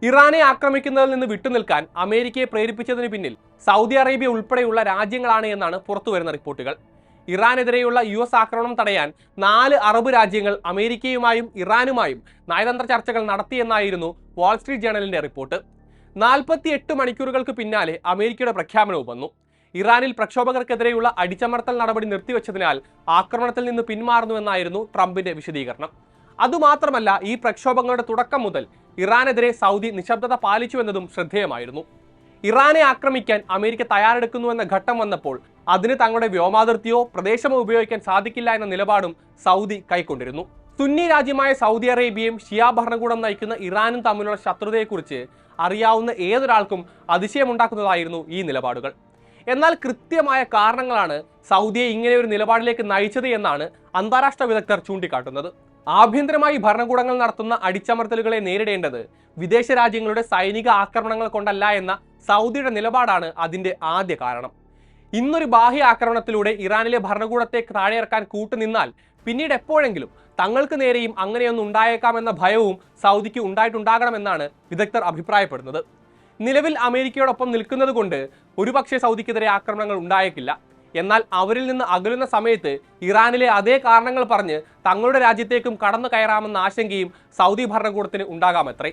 ഇറാനെ ആക്രമിക്കുന്നതിൽ നിന്ന് വിട്ടുനിൽക്കാൻ അമേരിക്കയെ പ്രേരിപ്പിച്ചതിന് പിന്നിൽ സൗദി അറേബ്യ ഉൾപ്പെടെയുള്ള രാജ്യങ്ങളാണ് എന്നാണ് പുറത്തുവരുന്ന റിപ്പോർട്ടുകൾ. ഇറാനെതിരെയുള്ള US ആക്രമണം തടയാൻ 4 അറബ് രാജ്യങ്ങൾ അമേരിക്കയുമായും ഇറാനുമായും നയതന്ത്ര ചർച്ചകൾ നടത്തിയെന്നായിരുന്നു വാൾസ്ട്രീറ്റ് ജേണലിന്റെ റിപ്പോർട്ട്. 48 മണിക്കൂറുകൾക്ക് പിന്നാലെ അമേരിക്കയുടെ പ്രഖ്യാപനവും വന്നു. ഇറാനിൽ പ്രക്ഷോഭകർക്കെതിരെയുള്ള അടിച്ചമർത്തൽ നടപടി നിർത്തിവെച്ചതിനാൽ ആക്രമണത്തിൽ നിന്ന് പിന്മാറുന്നുവെന്നായിരുന്നു ട്രംപിന്റെ വിശദീകരണം. അതുമാത്രമല്ല, ഈ പ്രക്ഷോഭങ്ങളുടെ തുടക്കം മുതൽ ഇറാനെതിരെ സൗദി നിശബ്ദത പാലിച്ചുവെന്നതും ശ്രദ്ധേയമായിരുന്നു. ഇറാനെ ആക്രമിക്കാൻ അമേരിക്ക തയ്യാറെടുക്കുന്നുവെന്ന ഘട്ടം വന്നപ്പോൾ അതിന് തങ്ങളുടെ വ്യോമാതിർത്തിയോ പ്രദേശമോ ഉപയോഗിക്കാൻ സാധിക്കില്ല എന്ന നിലപാടും സൗദി കൈക്കൊണ്ടിരുന്നു. സുന്നി രാജ്യമായ സൗദി അറേബ്യയും ഷിയ ഭരണകൂടം നയിക്കുന്ന ഇറാനും തമ്മിലുള്ള ശത്രുതയെക്കുറിച്ച് അറിയാവുന്ന ഏതൊരാൾക്കും അതിശയമുണ്ടാക്കുന്നതായിരുന്നു ഈ നിലപാടുകൾ. എന്നാൽ കൃത്യമായ കാരണങ്ങളാണ് സൗദിയെ ഇങ്ങനെ ഒരു നിലപാടിലേക്ക് നയിച്ചത് എന്നാണ് അന്താരാഷ്ട്ര വിദഗ്ധർ ചൂണ്ടിക്കാട്ടുന്നത്. ആഭ്യന്തരമായി ഭരണകൂടങ്ങൾ നടത്തുന്ന അടിച്ചമർത്തലുകളെ നേരിടേണ്ടത് വിദേശ രാജ്യങ്ങളുടെ സൈനിക ആക്രമണങ്ങൾ കൊണ്ടല്ല എന്ന സൗദിയുടെ നിലപാടാണ് അതിന്റെ ആദ്യ കാരണം. ഇന്നൊരു ബാഹ്യ ആക്രമണത്തിലൂടെ ഇറാനിലെ ഭരണകൂടത്തെ താഴെയിറക്കാൻ കൂട്ടുനിന്നാൽ പിന്നീട് എപ്പോഴെങ്കിലും തങ്ങൾക്ക് നേരെയും അങ്ങനെയൊന്നും ഉണ്ടായേക്കാമെന്ന ഭയവും സൗദിക്ക് ഉണ്ടായിട്ടുണ്ടാകണമെന്നാണ് വിദഗ്ധർ അഭിപ്രായപ്പെടുന്നത്. നിലവിൽ അമേരിക്കയോടൊപ്പം നിൽക്കുന്നത് കൊണ്ട് ഒരുപക്ഷെ സൗദിക്കെതിരെ ആക്രമണങ്ങൾ ഉണ്ടായേക്കില്ല. എന്നാൽ അവരിൽ നിന്ന് അകലുന്ന സമയത്ത് ഇറാനിലെ അതേ കാരണങ്ങൾ പറഞ്ഞ് തങ്ങളുടെ രാജ്യത്തേക്കും കടന്നു കയറാമെന്ന ആശങ്കയും സൗദി ഭരണകൂടത്തിന് ഉണ്ടാകാമത്രേ.